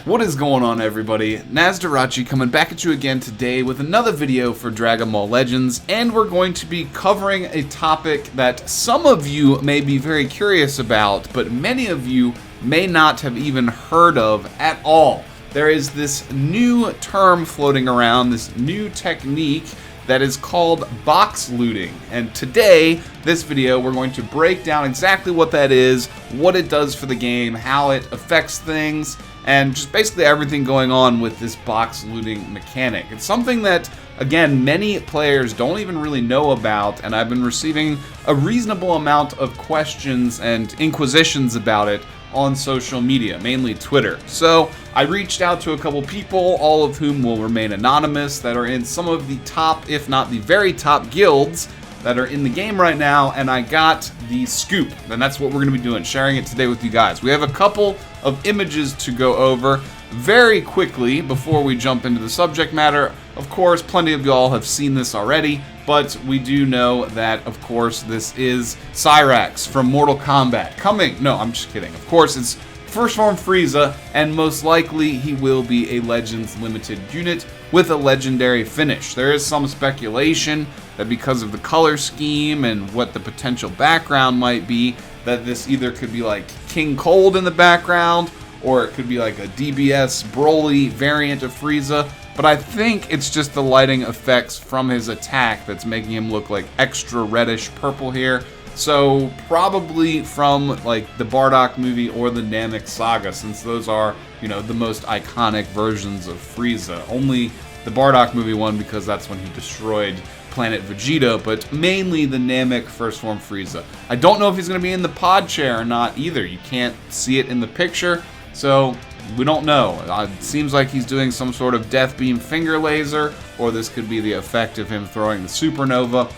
What is going on, everybody? Nasdorachi coming back at you again today with another video for Dragon Ball Legends, and we're going to be covering a topic that some of you may be very curious about, but many of you may not have even heard of at all. There is this new term floating around, this new technique that is called box looting. And today, this video, we're going to break down exactly what that is, what it does for the game, how it affects things, and just basically everything going on with this box looting mechanic. It's something that, again, many players don't even really know about, and I've been receiving a reasonable amount of questions and inquisitions about it on social media, mainly Twitter. So I reached out to a couple people, all of whom will remain anonymous, that are in some of the top, if not the very top guilds that are in the game right now, and I got the scoop, and that's what we're going to be doing, sharing it today with you guys. We have a couple of images to go over very quickly before we jump into the subject matter. Of course, plenty of y'all have seen this already, but we do know that, of course, this is Cyrax from Mortal Kombat coming. No, I'm just kidding. Of course, it's first form Frieza, and most likely he will be a Legends limited unit with a legendary finish. There is some speculation that because of the color scheme and what the potential background might be, that this either could be like King Cold in the background, or it could be like a DBS Broly variant of Frieza. But I think it's just the lighting effects from his attack that's making him look like extra reddish purple here. So probably from like the Bardock movie or the Namek Saga, since those are, you know, the most iconic versions of Frieza. Only the Bardock movie one because that's when he destroyed Planet Vegeta, but mainly the Namek first form Frieza. I don't know if he's going to be in the pod chair or not either. You can't see it in the picture, so we don't know. It seems like he's doing some sort of death beam finger laser, or this could be the effect of him throwing the supernova.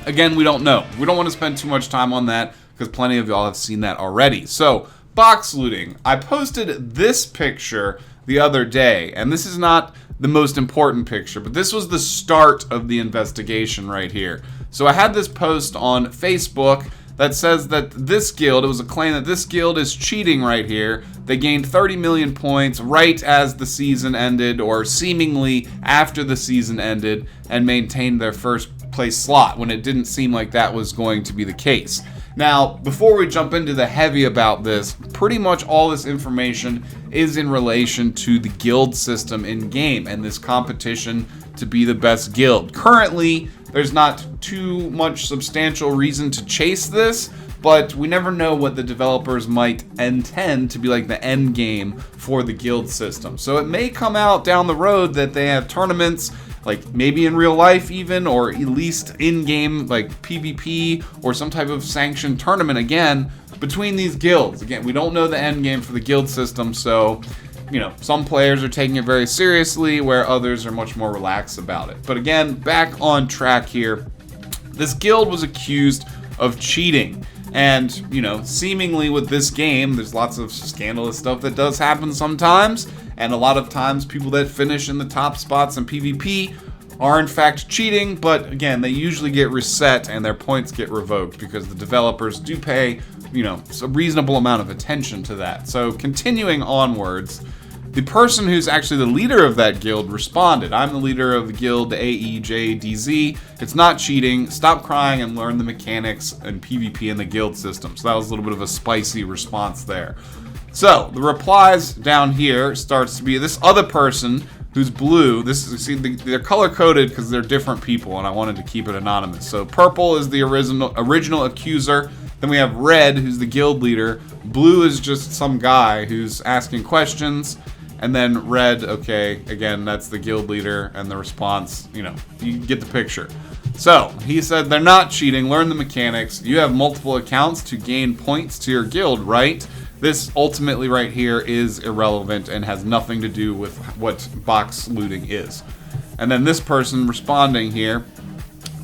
Again, we don't know. We don't want to spend too much time on that because plenty of y'all have seen that already. So, box looting. I posted this picture the other day, and this is not the most important picture, but this was the start of the investigation right here. So I had this post on Facebook that says that this guild, it was a claim that this guild is cheating right here. They gained 30 million points right as the season ended, or seemingly after the season ended, and maintained their first place slot when it didn't seem like that was going to be the case. Now, before we jump into the heavy about this, pretty much all this information is in relation to the guild system in-game and this competition to be the best guild. Currently, there's not too much substantial reason to chase this, but we never know what the developers might intend to be like the end game for the guild system. So it may come out down the road that they have tournaments, like maybe in real life even, or at least in-game like PvP or some type of sanctioned tournament again between these guilds. Again, we don't know the end game for the guild system, so you know, some players are taking it very seriously where others are much more relaxed about it. But again, back on track here. This guild was accused of cheating. And, you know, seemingly with this game, there's lots of scandalous stuff that does happen sometimes. And a lot of times people that finish in the top spots in PvP are in fact cheating. But again, they usually get reset and their points get revoked because the developers do pay, you know, a reasonable amount of attention to that. So continuing onwards, the person who's actually the leader of that guild responded. I'm the leader of the guild AEJDZ. It's not cheating. Stop crying and learn the mechanics and PvP in the guild system. So that was a little bit of a spicy response there. So the replies down here starts to be this other person who's blue. This is, see, they're color coded because they're different people, and I wanted to keep it anonymous. So purple is the original accuser. Then we have red, who's the guild leader. Blue is just some guy who's asking questions. And then red, okay, again, that's the guild leader, and the response, you know, you get the picture. So, he said, they're not cheating, learn the mechanics. You have multiple accounts to gain points to your guild, right? This ultimately right here is irrelevant and has nothing to do with what box looting is. And then this person responding here,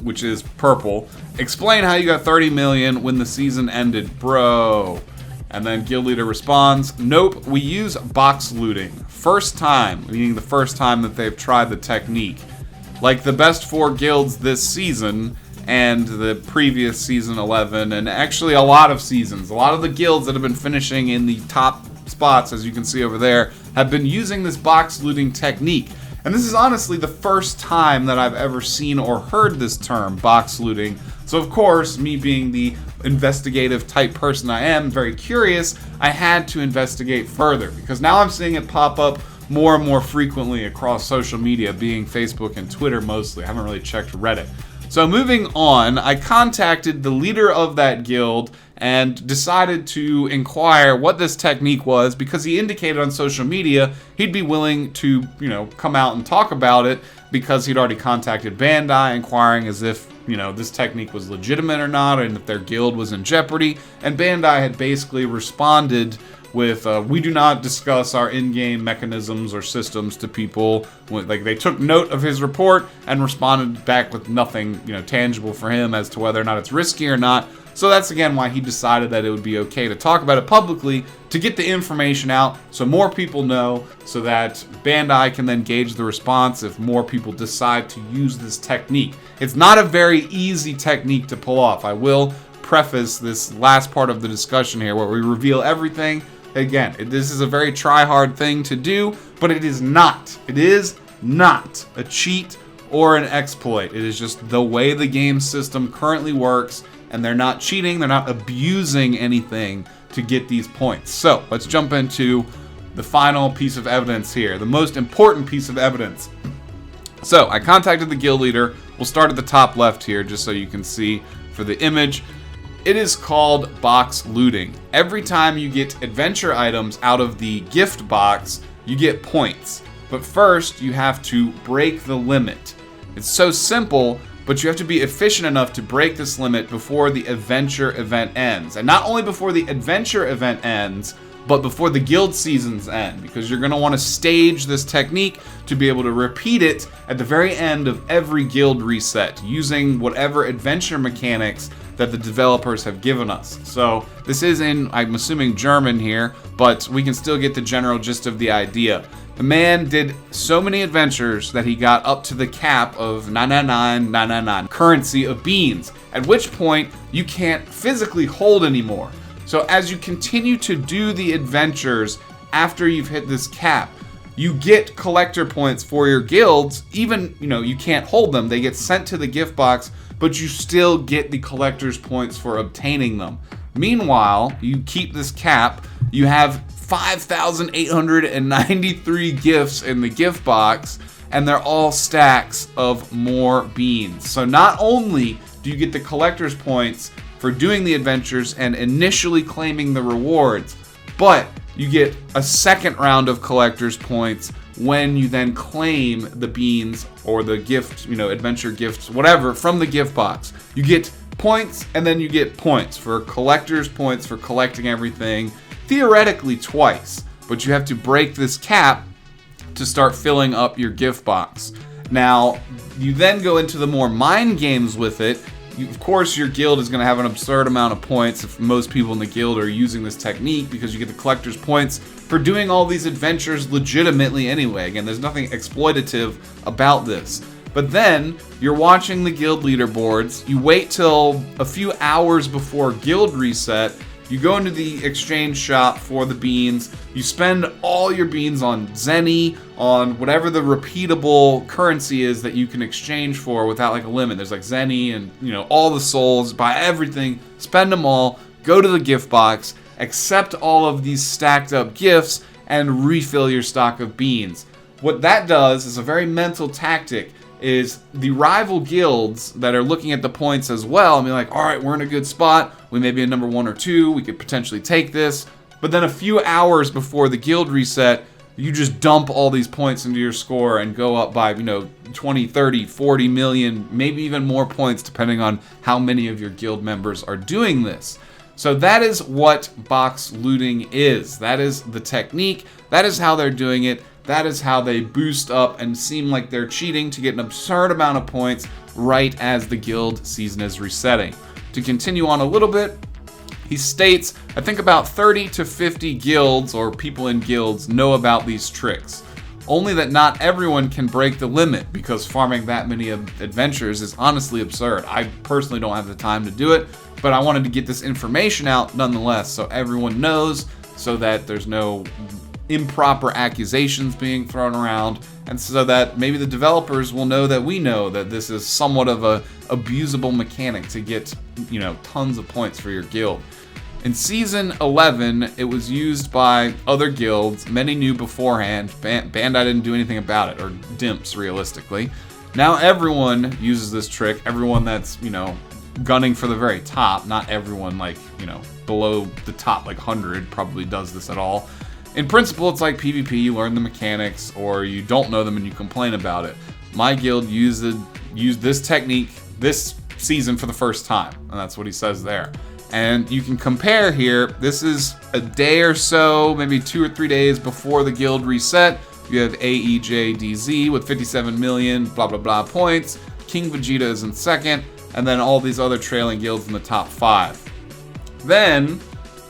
which is purple, explain how you got 30 million when the season ended, bro. And then guild leader responds, nope, we use box looting. First time, meaning the first time that they've tried the technique. Like the best 4 guilds this season and the previous season 11, and actually a lot of seasons. A lot of the guilds that have been finishing in the top spots, as you can see over there, have been using this box looting technique. And this is honestly the first time that I've ever seen or heard this term, box looting. So of course, me being the investigative type person I am, very curious, I had to investigate further, because now I'm seeing it pop up more and more frequently across social media, being Facebook and Twitter mostly. I haven't really checked Reddit. So moving on, I contacted the leader of that guild and decided to inquire what this technique was, because he indicated on social media he'd be willing to, come out and talk about it, because he'd already contacted Bandai inquiring as if, this technique was legitimate or not, and if their guild was in jeopardy. And Bandai had basically responded with, we do not discuss our in-game mechanisms or systems to people. Like, they took note of his report and responded back with nothing, tangible for him as to whether or not it's risky or not. So that's again why he decided that it would be okay to talk about it publicly, to get the information out so more people know, so that Bandai can then gauge the response if more people decide to use this technique. It's not a very easy technique to pull off. I will preface this last part of the discussion here where we reveal everything. Again, this is a very try-hard thing to do, but it is not. It is not a cheat or an exploit. It is just the way the game system currently works, and they're not cheating, they're not abusing anything to get these points. So let's jump into the final piece of evidence here, the most important piece of evidence. So I contacted the guild leader. We'll start at the top left here just so you can see for the image. It is called box looting. Every time you get adventure items out of the gift box, you get points. But first, you have to break the limit. It's so simple, but you have to be efficient enough to break this limit before the adventure event ends. And not only before the adventure event ends, but before the guild seasons end, because you're going to want to stage this technique to be able to repeat it at the very end of every guild reset, using whatever adventure mechanics that the developers have given us. So this is in, I'm assuming, German here, but we can still get the general gist of the idea. The man did so many adventures that he got up to the cap of 999,999 currency of beans, at which point you can't physically hold anymore. So as you continue to do the adventures after you've hit this cap, you get collector points for your guilds. Even, you can't hold them. They get sent to the gift box, but you still get the collector's points for obtaining them. Meanwhile, you keep this cap. You have 5,893 gifts in the gift box, and they're all stacks of more beans. So not only do you get the collector's points for doing the adventures and initially claiming the rewards, but you get a second round of collector's points when you then claim the beans or the gift, adventure gifts, whatever, from the gift box. You get points, and then you get points for collector's points for collecting everything, theoretically twice, but you have to break this cap to start filling up your gift box. Now, you then go into the more mind games with it. Of course, your guild is going to have an absurd amount of points if most people in the guild are using this technique, because you get the collector's points for doing all these adventures legitimately anyway. Again, there's nothing exploitative about this. But then, you're watching the guild leaderboards, you wait till a few hours before guild reset, you go into the exchange shop for the beans, you spend all your beans on Zenny, on whatever the repeatable currency is that you can exchange for without like a limit. There's like Zenny and, all the souls, buy everything, spend them all, go to the gift box, accept all of these stacked up gifts, and refill your stock of beans. What that does is a very mental tactic. Is the rival guilds that are looking at the points as well and be like, all right, we're in a good spot, we may be in number 1 or 2, we could potentially take this. But then a few hours before the guild reset, you just dump all these points into your score and go up by 20, 30, 40 million, maybe even more points depending on how many of your guild members are doing this. So that is what box looting is. That is the technique. That is how they're doing it. That is how they boost up and seem like they're cheating to get an absurd amount of points right as the guild season is resetting. To continue on a little bit, he states, I think about 30 to 50 guilds or people in guilds know about these tricks. Only that not everyone can break the limit, because farming that many adventures is honestly absurd. I personally don't have the time to do it, but I wanted to get this information out nonetheless so everyone knows so that there's no improper accusations being thrown around, and so that maybe the developers will know that we know that this is somewhat of a abusable mechanic to get, you know, tons of points for your guild. In Season 11, it was used by other guilds. Many knew beforehand. Bandai didn't do anything about it, or dimps, realistically. Now everyone uses this trick. Everyone that's, you know, gunning for the very top. Not everyone, like, you know, below the top, like 100, probably does this at all. In principle, it's like PvP. You learn the mechanics, or you don't know them and you complain about it. My guild used this technique this season for the first time, and that's what he says there. And you can compare here. This is a day or so, maybe 2 or 3 days before the guild reset. You have AEJDZ with 57 million, blah, blah, blah points. King Vegeta is in second, and then all these other trailing guilds in the top 5. Then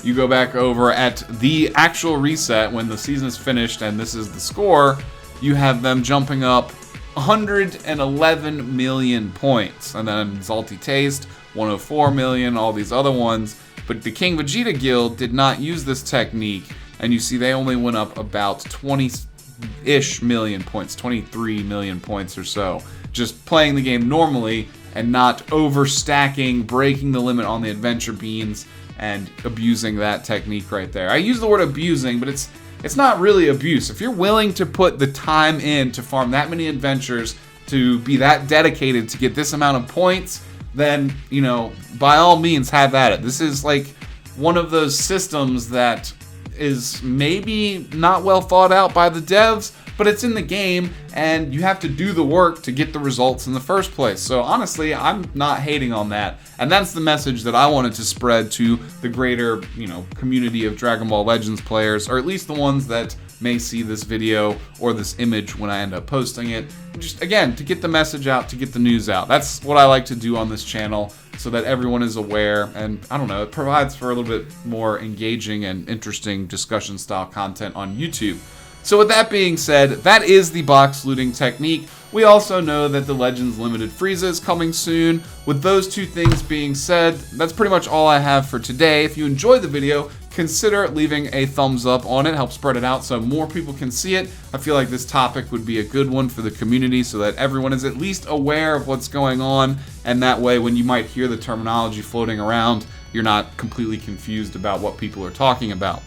you go back over at the actual reset when the season is finished, and this is the score. You have them jumping up 111 million points, and then Salty Taste, 104 million, all these other ones. But the King Vegeta guild did not use this technique, and you see they only went up about 20-ish million points, 23 million points or so, just playing the game normally and not overstacking, breaking the limit on the adventure beans, and abusing that technique right there. I use the word abusing, but it's not really abuse. If you're willing to put the time in to farm that many adventures, to be that dedicated to get this amount of points, then, you know, by all means, have at it. This is like one of those systems that is maybe not well thought out by the devs, but it's in the game, and you have to do the work to get the results in the first place. So honestly, I'm not hating on that, and that's the message that I wanted to spread to the greater, you know, community of Dragon Ball Legends players, or at least the ones that may see this video or this image when I end up posting it. Just, again, to get the message out, to get the news out. That's what I like to do on this channel, so that everyone is aware, and I don't know, it provides for a little bit more engaging and interesting discussion style content on YouTube. So with that being said, that is the box looting technique. We also know that the Legends Limited Frieza is coming soon. With those two things being said, that's pretty much all I have for today. If you enjoyed the video, consider leaving a thumbs up on it. Help spread it out so more people can see it. I feel like this topic would be a good one for the community, so that everyone is at least aware of what's going on, and that way when you might hear the terminology floating around, you're not completely confused about what people are talking about.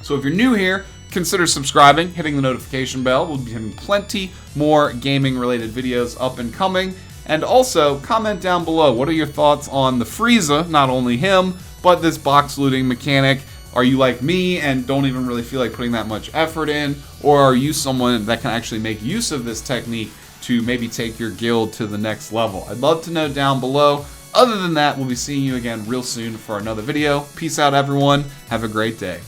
So if you're new here, consider subscribing, hitting the notification bell. We'll be having plenty more gaming related videos up and coming. And also, comment down below, what are your thoughts on the Frieza, not only him, but this box looting mechanic? Are you like me and don't even really feel like putting that much effort in? Or are you someone that can actually make use of this technique to maybe take your guild to the next level? I'd love to know down below. Other than that, we'll be seeing you again real soon for another video. Peace out, everyone. Have a great day.